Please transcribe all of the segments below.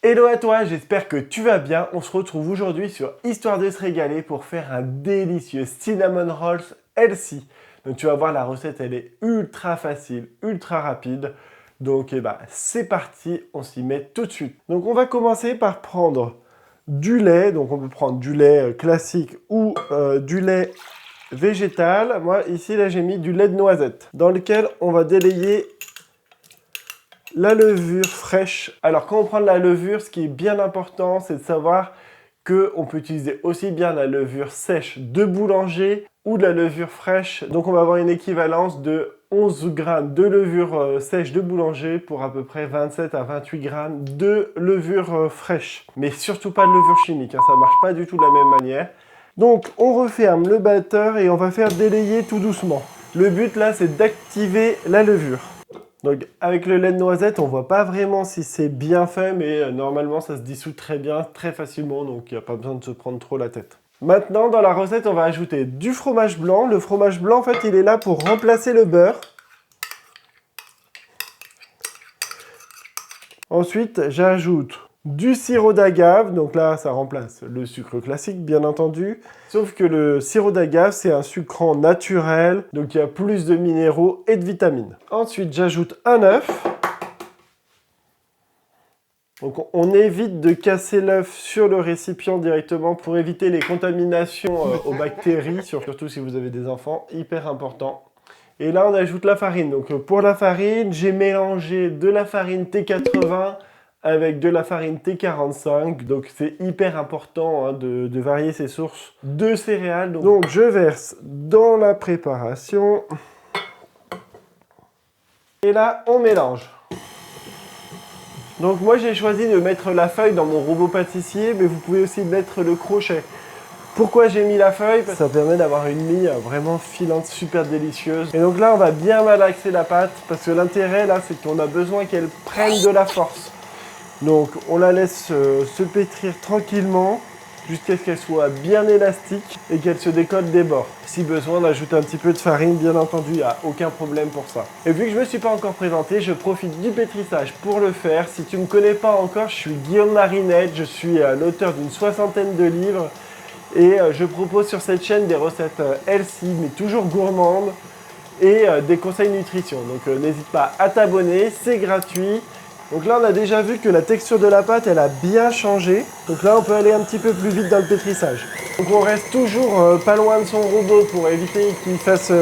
Hello à toi, j'espère que tu vas bien. On se retrouve aujourd'hui sur Histoire de se régaler pour faire un délicieux cinnamon rolls healthy. Donc tu vas voir, la recette elle est ultra facile, ultra rapide. Donc c'est parti, on s'y met tout de suite. Donc on va commencer par prendre du lait. Donc on peut prendre du lait classique ou du lait végétal. Moi ici là j'ai mis du lait de noisette dans lequel on va délayer la levure fraîche. Alors quand on prend de la levure, ce qui est bien important, c'est de savoir qu'on peut utiliser aussi bien la levure sèche de boulanger ou de la levure fraîche. Donc on va avoir une équivalence de 11 g de levure sèche de boulanger pour à peu près 27 à 28 g de levure fraîche. Mais surtout pas de levure chimique, hein, ça marche pas du tout de la même manière. Donc on referme le batteur et on va faire délayer tout doucement. Le but là, c'est d'activer la levure. Donc avec le lait de noisette, on voit pas vraiment si c'est bien fait, mais normalement ça se dissout très bien, très facilement, donc il n'y a pas besoin de se prendre trop la tête. Maintenant, dans la recette, on va ajouter du fromage blanc. Le fromage blanc, en fait, il est là pour remplacer le beurre. Ensuite, j'ajoute du sirop d'agave, donc là ça remplace le sucre classique bien entendu, sauf que le sirop d'agave c'est un sucrant naturel, donc il y a plus de minéraux et de vitamines. Ensuite j'ajoute un œuf. Donc on évite de casser l'œuf sur le récipient directement pour éviter les contaminations aux bactéries, surtout si vous avez des enfants, hyper important. Et là on ajoute la farine. Donc pour la farine, j'ai mélangé de la farine T80 avec de la farine T45, donc c'est hyper important hein, de varier ses sources de céréales. Donc je verse dans la préparation. Et là, on mélange. Donc moi j'ai choisi de mettre la feuille dans mon robot pâtissier, mais vous pouvez aussi mettre le crochet. Pourquoi j'ai mis la feuille? Parce que ça permet d'avoir une mie vraiment filante, super délicieuse. Et donc là, on va bien malaxer la pâte, parce que l'intérêt là, c'est qu'on a besoin qu'elle prenne de la force. Donc on la laisse se pétrir tranquillement jusqu'à ce qu'elle soit bien élastique et qu'elle se décolle des bords. Si besoin d'ajouter un petit peu de farine, bien entendu, il n'y a aucun problème pour ça. Et vu que je ne me suis pas encore présenté, je profite du pétrissage pour le faire. Si tu ne me connais pas encore, je suis Guillaume Marinette, je suis l'auteur d'une 60aine de livres et je propose sur cette chaîne des recettes healthy mais toujours gourmandes et des conseils nutrition. Donc n'hésite pas à t'abonner, c'est gratuit. Donc là, on a déjà vu que la texture de la pâte, elle a bien changé. Donc là, on peut aller un petit peu plus vite dans le pétrissage. Donc on reste toujours pas loin de son robot pour éviter qu'il fasse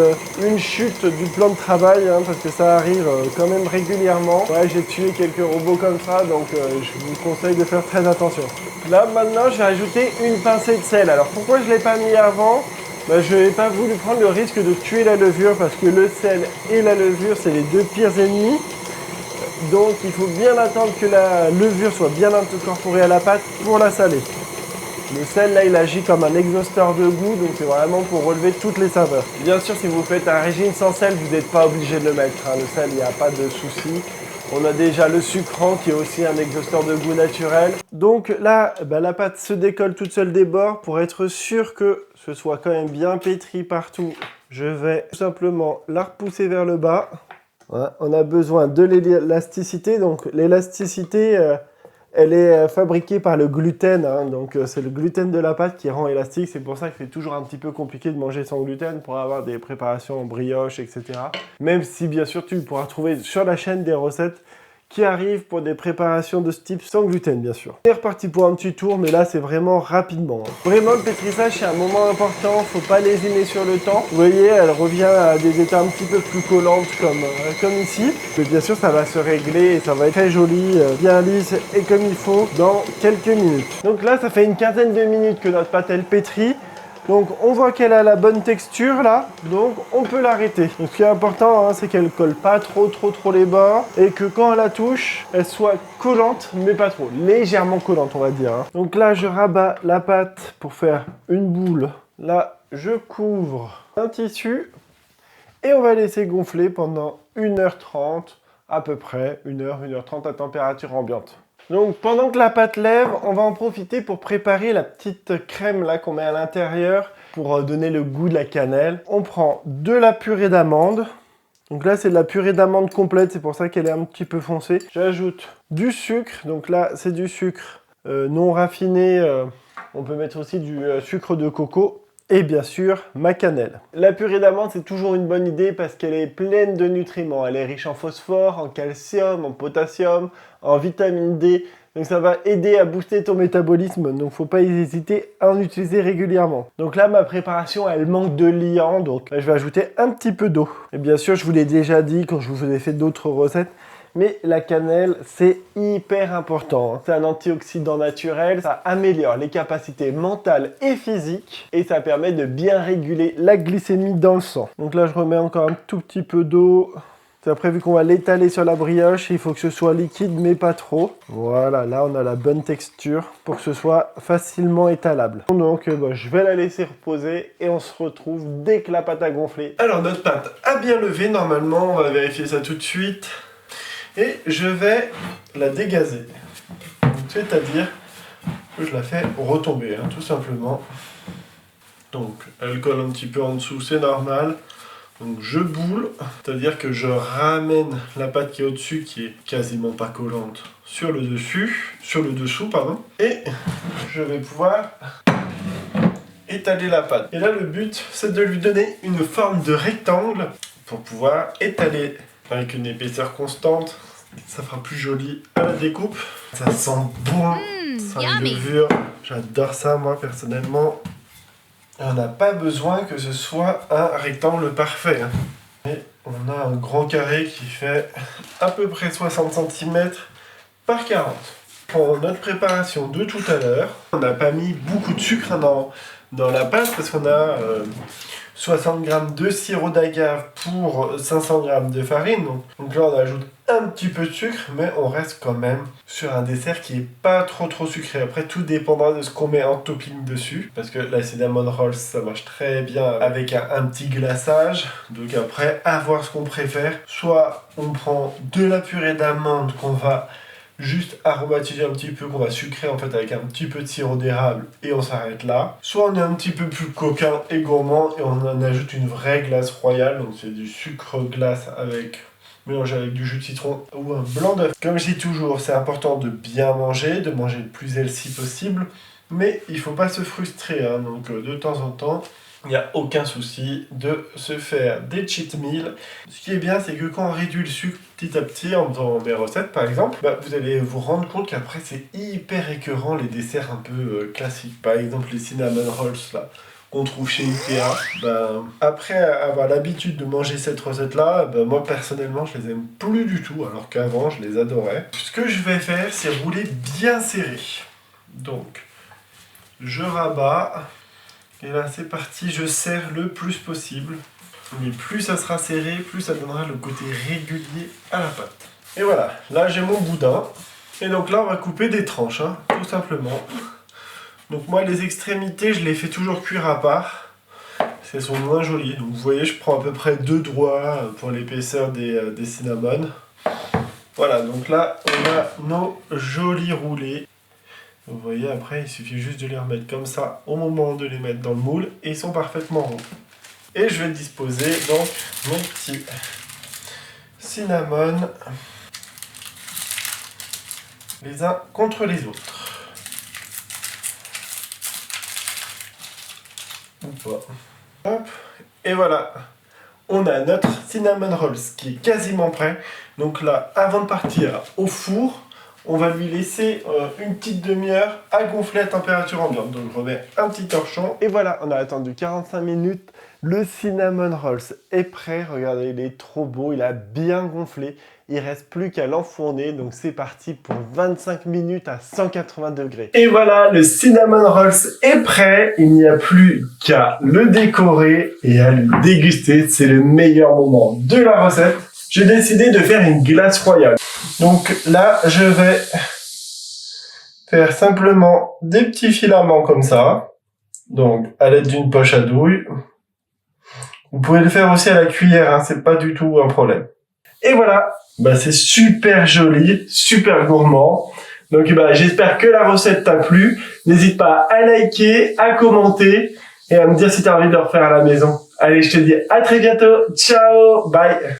une chute du plan de travail, hein, parce que ça arrive quand même régulièrement. Ouais, j'ai tué quelques robots comme ça, donc je vous conseille de faire très attention. Là, maintenant, je vais ajouter une pincée de sel. Alors pourquoi je ne l'ai pas mis avant? Je n'ai pas voulu prendre le risque de tuer la levure, parce que le sel et la levure, c'est les deux pires ennemis. Donc il faut bien attendre que la levure soit bien incorporée à la pâte pour la saler. Le sel là il agit comme un exhausteur de goût, donc c'est vraiment pour relever toutes les saveurs. Bien sûr, si vous faites un régime sans sel, vous n'êtes pas obligé de le mettre, hein. Le sel, il n'y a pas de souci. On a déjà le sucrant qui est aussi un exhausteur de goût naturel. Donc là, la pâte se décolle toute seule des bords. Pour être sûr que ce soit quand même bien pétri partout, je vais tout simplement la repousser vers le bas. Voilà, on a besoin de l'élasticité. Donc l'élasticité, elle est fabriquée par le gluten, hein, donc c'est le gluten de la pâte qui rend élastique. C'est pour ça que c'est toujours un petit peu compliqué de manger sans gluten pour avoir des préparations en brioche, etc. Même si bien sûr tu pourras trouver sur la chaîne des recettes qui arrivent pour des préparations de ce type sans gluten, bien sûr. On est reparti pour un petit tour, mais là c'est vraiment rapidement. Vraiment, le pétrissage c'est un moment important, faut pas lésiner sur le temps. Vous voyez, elle revient à des états un petit peu plus collantes comme ici. Mais bien sûr, ça va se régler et ça va être très joli, bien lisse et comme il faut dans quelques minutes. Donc là, ça fait une quinzaine de minutes que notre pâte elle pétrit. Donc on voit qu'elle a la bonne texture là, donc on peut l'arrêter. Donc ce qui est important, hein, c'est qu'elle ne colle pas trop les bords et que quand elle la touche, elle soit collante mais pas trop, légèrement collante on va dire, hein. Donc là je rabats la pâte pour faire une boule. Là je couvre un tissu et on va laisser gonfler pendant 1h30 à peu près, 1h30 à température ambiante. Donc pendant que la pâte lève, on va en profiter pour préparer la petite crème là qu'on met à l'intérieur pour donner le goût de la cannelle. On prend de la purée d'amande. Donc là, c'est de la purée d'amande complète, c'est pour ça qu'elle est un petit peu foncée. J'ajoute du sucre, donc là, c'est du sucre non raffiné. On peut mettre aussi du sucre de coco. Et bien sûr, ma cannelle. La purée d'amande, c'est toujours une bonne idée parce qu'elle est pleine de nutriments. Elle est riche en phosphore, en calcium, en potassium, en vitamine D. Donc ça va aider à booster ton métabolisme, donc faut pas hésiter à en utiliser régulièrement. Donc là, ma préparation, elle manque de liant, donc là, je vais ajouter un petit peu d'eau. Et bien sûr, je vous l'ai déjà dit quand je vous ai fait d'autres recettes, mais la cannelle, c'est hyper important. C'est un antioxydant naturel, ça améliore les capacités mentales et physiques et ça permet de bien réguler la glycémie dans le sang. Donc là, je remets encore un tout petit peu d'eau. Après, vu qu'on va l'étaler sur la brioche, il faut que ce soit liquide, mais pas trop. Voilà, là, on a la bonne texture pour que ce soit facilement étalable. Donc, je vais la laisser reposer et on se retrouve dès que la pâte a gonflé. Alors, notre pâte a bien levé, normalement. On va vérifier ça tout de suite. Et je vais la dégazer. C'est-à-dire que je la fais retomber, hein, tout simplement. Donc, elle colle un petit peu en dessous, c'est normal. Donc je boule, c'est-à-dire que je ramène la pâte qui est au-dessus, qui est quasiment pas collante, sur le dessous, pardon. Et je vais pouvoir étaler la pâte. Et là, le but, c'est de lui donner une forme de rectangle pour pouvoir étaler avec une épaisseur constante. Ça fera plus joli à la découpe. Ça sent bon, ça a une levure. J'adore ça, moi, personnellement. On n'a pas besoin que ce soit un rectangle parfait. Et on a un grand carré qui fait à peu près 60 cm par 40. Pour notre préparation de tout à l'heure, on n'a pas mis beaucoup de sucre dans la pâte parce qu'on a 60 g de sirop d'agave pour 500 g de farine. Donc là, on ajoute un petit peu de sucre, mais on reste quand même sur un dessert qui est pas trop sucré. Après, tout dépendra de ce qu'on met en topping dessus, parce que la cinnamon rolls, ça marche très bien avec un petit glaçage. Donc après, à voir ce qu'on préfère. Soit on prend de la purée d'amande qu'on va juste aromatiser un petit peu, qu'on va sucrer en fait avec un petit peu de sirop d'érable et on s'arrête là. Soit on est un petit peu plus coquin et gourmand et on en ajoute une vraie glace royale, donc c'est du sucre glace mélangé avec du jus de citron ou un blanc d'œuf. Comme je dis toujours, c'est important de bien manger, de manger le plus healthy possible, mais il ne faut pas se frustrer, hein. Donc de temps en temps, il n'y a aucun souci de se faire des cheat meals. Ce qui est bien, c'est que quand on réduit le sucre petit à petit, en faisant mes recettes par exemple, vous allez vous rendre compte qu'après c'est hyper écœurant les desserts un peu classiques. Par exemple les cinnamon rolls là, qu'on trouve chez Ikea. Après avoir l'habitude de manger cette recette-là, moi personnellement je les aime plus du tout, alors qu'avant je les adorais. Ce que je vais faire, c'est rouler bien serré. Donc, je rabats. Et là c'est parti, je serre le plus possible. Mais plus ça sera serré, plus ça donnera le côté régulier à la pâte. Et voilà, là j'ai mon boudin. Et donc là on va couper des tranches, hein, tout simplement. Donc moi les extrémités je les fais toujours cuire à part. Elles sont moins jolies. Donc vous voyez je prends à peu près 2 doigts pour l'épaisseur des cinnamons. Voilà, donc là on a nos jolis roulés. Vous voyez, après, il suffit juste de les remettre comme ça au moment de les mettre dans le moule et ils sont parfaitement ronds. Et je vais disposer donc mon petit cinnamon les uns contre les autres. Ou pas. Hop. Et voilà. On a notre cinnamon rolls qui est quasiment prêt. Donc là, avant de partir au four, on va lui laisser une petite demi-heure à gonfler à température ambiante. Donc je remets un petit torchon. Et voilà, on a attendu 45 minutes. Le cinnamon rolls est prêt. Regardez, il est trop beau. Il a bien gonflé. Il reste plus qu'à l'enfourner. Donc c'est parti pour 25 minutes à 180 degrés. Et voilà, le cinnamon rolls est prêt. Il n'y a plus qu'à le décorer et à le déguster. C'est le meilleur moment de la recette. J'ai décidé de faire une glace royale. Donc là, je vais faire simplement des petits filaments comme ça. Donc à l'aide d'une poche à douille. Vous pouvez le faire aussi à la cuillère, hein, c'est pas du tout un problème. Et voilà, c'est super joli, super gourmand. Donc j'espère que la recette t'a plu. N'hésite pas à liker, à commenter et à me dire si tu as envie de le refaire à la maison. Allez, je te dis à très bientôt. Ciao, bye.